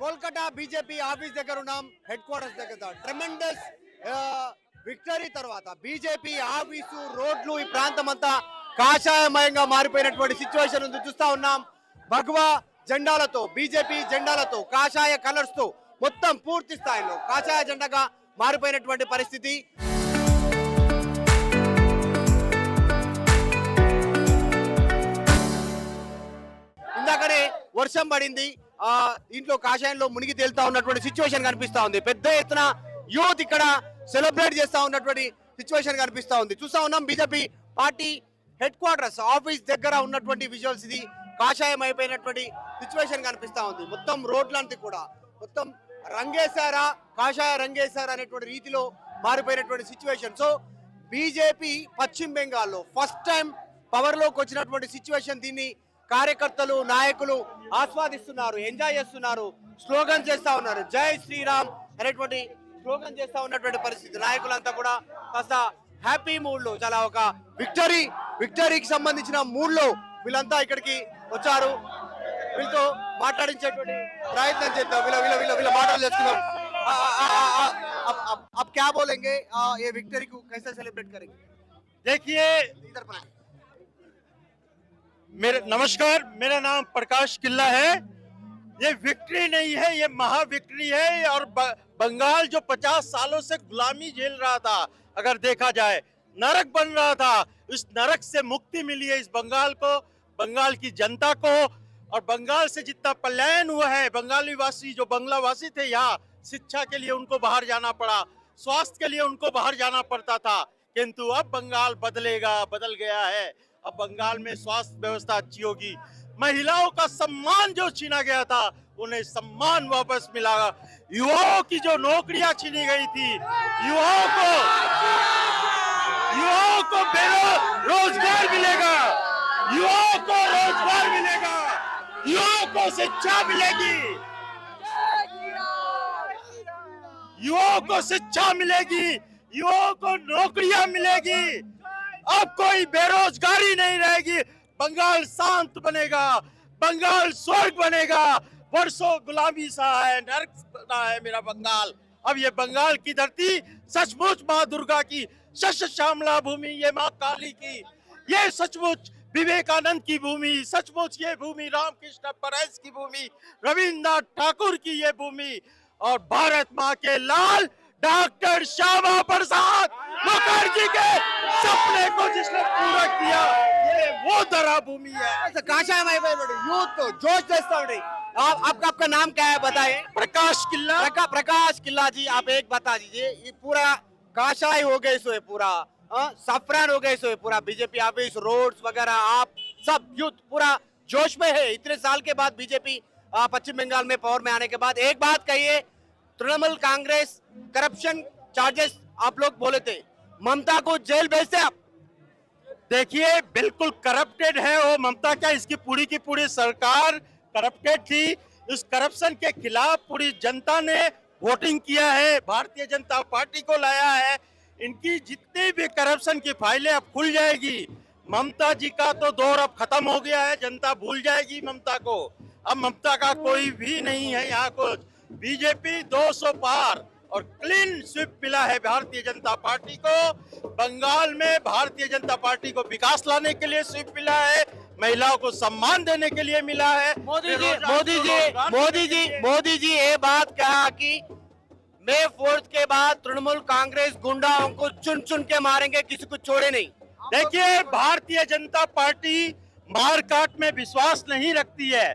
Kolkata BJP office దగ్గర ఉన్నాం, head quarters దగ్గర. ట్రెమెండస్ విక్టరీ తర్వాత బీజేపీ ఆఫీసు, రోడ్లు, ఈ ప్రాంతం అంతా కాషాయమయంగా మారిపోయినటువంటి సిచ్యువేషన్ ఉంది. చూస్తా ఉన్నాం భగవా జెండాలతో, బీజేపీ జెండాలతో, కాషాయ కలర్స్ తో మొత్తం పూర్తి స్థాయిలో కాషాయ జెండాగా మారిపోయినటువంటి పరిస్థితి. ఇందాకనే వర్షం పడింది, ఇంట్లో కాషాయంలో మునిగి తేలుతా ఉన్నటువంటి సిచ్యువేషన్ కనిపిస్తా ఉంది. పెద్ద ఎత్తున యూత్ ఇక్కడ సెలబ్రేట్ చేస్తా ఉన్నటువంటి సిచ్యువేషన్ కనిపిస్తా ఉంది. చూస్తా ఉన్నాం BJP party head quarters office దగ్గర ఉన్నటువంటి విజువల్స్. ఇది కాషాయం అయిపోయినటువంటి సిచ్యువేషన్ కనిపిస్తా ఉంది. మొత్తం రోడ్లంతా కూడా మొత్తం రంగేశారా, కాషాయ రంగేశారా అనేటువంటి రీతిలో మారిపోయినటువంటి సిచ్యువేషన్. సో బీజేపీ పశ్చిమ బెంగాల్లో ఫస్ట్ టైం పవర్ లోకి వచ్చినటువంటి సిచ్యువేషన్. దీన్ని కార్యకర్తలు, నాయకులు ఆస్వాదిస్తున్నారు, ఎంజాయ్ చేస్తున్నారు, స్లోగన్ చేస్తా ఉన్నారు. జై శ్రీరామ్ అనేటువంటి స్లోగన్ చేస్తా ఉన్నటువంటి పరిస్థితి. నాయకులంతా కూడా కాస్త హ్యాపీ మూడ్ లో, చాలా ఒక విక్టరీకి సంబంధించిన మూడ్ లో వీళ్ళంతా ఇక్కడికి వచ్చారు. వీళ్ళతో మాట్లాడించేటువంటి ప్రయత్నం చేద్దాం. వీళ్ళ మాటలు చేసుకుందాం. आप क्या बोलेंगे ये विक्टरी को कैसे सेलिब्रेट करेंगे? देखिए, नमस्कार, मेरा नाम प्रकाश किल्ला है। ये विक्ट्री नहीं है, ये महा विक्ट्री है। और बंगाल जो 50 सालों से गुलामी झेल रहा था, अगर देखा जाए नरक बन रहा था, इस नरक से मुक्ति मिली है इस बंगाल को, बंगाल की जनता को। और बंगाल से जितना पलायन हुआ है, बंगाली वासी जो बंगलावासी थे, यहाँ शिक्षा के लिए उनको बाहर जाना पड़ा, स्वास्थ्य के लिए उनको बाहर जाना पड़ता था। किंतु अब बंगाल बदल गया है। अब बंगाल में स्वास्थ्य व्यवस्था अच्छी होगी। महिलाओं का सम्मान जो छीना गया था, उन्हें सम्मान वापस मिला। युवाओं की जो नौकरियां छीनी गई थी, युवाओं को रोजगार मिलेगा, युवाओं को रोजगार मिलेगा, युवाओं को शिक्षा मिलेगी, युवाओं को शिक्षा मिलेगी, युवाओं को नौकरियां मिलेगी। अब कोई बेरोजगारी नहीं रहेगी। बंगाल शांत बनेगा, बंगाल स्वर्ग बनेगा। वर्षों गुलामी सा है, नरक बना है मेरा बंगाल। अब ये बंगाल की धरती सचमुच माँ दुर्गा की शश श्यामला भूमि, ये माँ काली की, ये सचमुच विवेकानंद की भूमि, सचमुच ये भूमि रामकृष्ण परमहंस की भूमि, रविन्द्रनाथ ठाकुर की ये भूमि, और भारत माँ के लाल डॉक्टर श्यामा प्रसाद मुखर्जी के सपने को जिसने पूरा किया, ये वो धरा भूमि है। काशाय यूथ को जोश देता है। आपका नाम क्या है बताएं? प्रकाश किल्ला। प्रकाश किल्ला जी, आप एक बता दीजिए, ये पूरा काशाय हो गए सो है, पूरा सफरान हो गए सो है, पूरा बीजेपी ऑफिस, रोड्स वगैरह, आप सब यूथ पूरा जोश में है। इतने साल के बाद बीजेपी पश्चिम बंगाल में पावर में आने के बाद एक बात कहिए, तृणमूल कांग्रेस करप्शन चार्जेस आप लोग बोले थे, ममता को जेल भेजते आप? देखिए, बिल्कुल करप्टेड है वो ममता। क्या इसकी पूरी की पूरी सरकार करप्टेड थी। इस करप्शन के खिलाफ पूरी जनता ने वोटिंग किया है, भारतीय जनता पार्टी को लाया है। इनकी जितनी भी करप्शन की फाइलें अब खुल जाएगी। ममता जी का तो दौर अब खत्म हो गया है, जनता भूल जाएगी ममता को। अब ममता का कोई भी नहीं है यहाँ कुछ। बीजेपी 200 पार और क्लीन स्वीप मिला है भारतीय जनता पार्टी को। बंगाल में भारतीय जनता पार्टी को विकास लाने के लिए स्वीप मिला है, महिलाओं को सम्मान देने के लिए मिला है। मोदी जी ये बात कहा कि मई 4 के बाद तृणमूल कांग्रेस गुंडाओं को चुन चुन के मारेंगे, किसी को छोड़े नहीं। देखिए, भारतीय जनता पार्टी मार काट में विश्वास नहीं रखती है।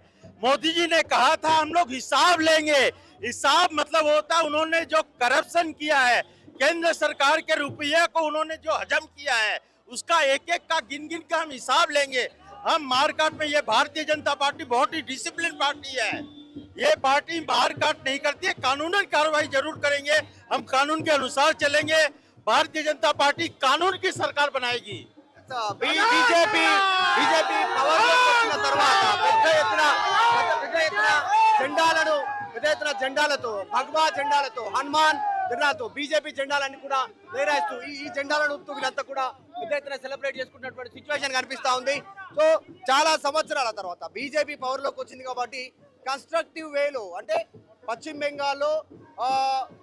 मोदी जी ने कहा था हम लोग हिसाब लेंगे। हिसाब मतलब होता है उन्होंने जो करप्शन किया है, केंद्र सरकार के रुपये को उन्होंने जो हजम किया है, उसका एक एक का गिन गिन का हम हिसाब लेंगे। हम मारकाट में, ये भारतीय जनता पार्टी बहुत ही डिसिप्लिन पार्टी है। ये पार्टी मारकाट नहीं करती है, कानूनन कार्रवाई जरूर करेंगे। हम कानून के अनुसार चलेंगे। भारतीय जनता पार्टी कानून की सरकार बनाएगी। बीजेपी पवर వచ్చిన తర్వాత పెద్ద ఎత్తున జెండాలతో, భగవా జెండాలతో, హనుమాన్ జెండాలతో, బీజేపీ జెండాలన్నీ కూడా వేరేస్తూ ఈ జెండాలను ఊపుతూ వీళ్ళంతా కూడా పెద్ద ఎత్తున సెలబ్రేట్ చేసుకున్నటువంటి సిచ్యువేషన్ కనిపిస్తా ఉంది. సో చాలా సంవత్సరాల తర్వాత బీజేపీ పవర్ లోకి వచ్చింది కాబట్టి కన్స్ట్రక్టివ్ వేలో, అంటే పశ్చిమ బెంగాల్లో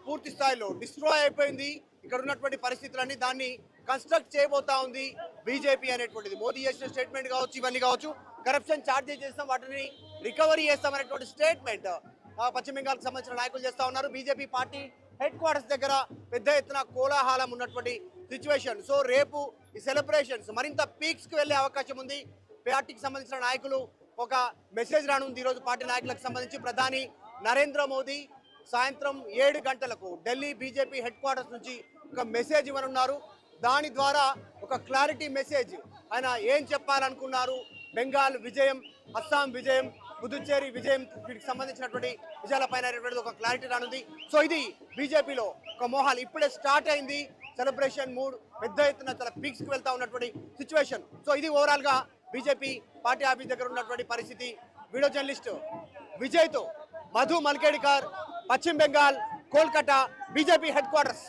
పూర్తి స్థాయిలో డిస్ట్రాయ్ అయిపోయింది. ఇక్కడ ఉన్నటువంటి పరిస్థితులన్నీ దాన్ని కన్స్ట్రక్ట్ చేయబోతా ఉంది బీజేపీ అనేటువంటిది. మోదీ చేసిన స్టేట్మెంట్ కావచ్చు, ఇవన్నీ కావచ్చు, కరప్షన్ ఛార్జెస్ చేస్తాం, వాటిని రికవరీ చేస్తాం అనేటువంటి స్టేట్మెంట్ పశ్చిమ బెంగాల్కి సంబంధించిన నాయకులు చేస్తా ఉన్నారు. బీజేపీ పార్టీ హెడ్ క్వార్టర్స్ దగ్గర పెద్ద ఎత్తున కోలాహలం ఉన్నటువంటి సిచ్యువేషన్. సో రేపు ఈ సెలబ్రేషన్స్ మరింత పీక్స్కి వెళ్ళే అవకాశం ఉంది. పార్టీకి సంబంధించిన నాయకులు ఒక మెసేజ్ రానుంది ఈరోజు పార్టీ నాయకులకు సంబంధించి. ప్రధాని నరేంద్ర మోదీ సాయంత్రం 7 గంటలకు ఢిల్లీ బీజేపీ హెడ్ క్వార్టర్స్ నుంచి ఒక మెసేజ్ ఇవ్వనున్నారు. దాని ద్వారా ఒక క్లారిటీ మెసేజ్ ఆయన ఏం చెప్పాలనుకున్నారు, బెంగాల్ విజయం, అస్సాం విజయం, పుదుచ్చేరి విజయం, వీటికి సంబంధించినటువంటి విజయాలపైన ఒక క్లారిటీ రానుంది. సో ఇది బీజేపీలో ఒక మోహాల్ ఇప్పుడే స్టార్ట్ అయింది. సెలబ్రేషన్ మూడ్ పెద్ద ఎత్తున చాలా పీక్స్కి వెళ్తా ఉన్నటువంటి సిచ్యువేషన్. సో ఇది ఓవరాల్గా బీజేపీ పార్టీ ఆఫీస్ దగ్గర ఉన్నటువంటి పరిస్థితి. వీడియో జర్నలిస్ట్ విజయ్తో మధు మల్కేడికర్, పశ్చిమ Bengal, Kolkata, BJP head quarters.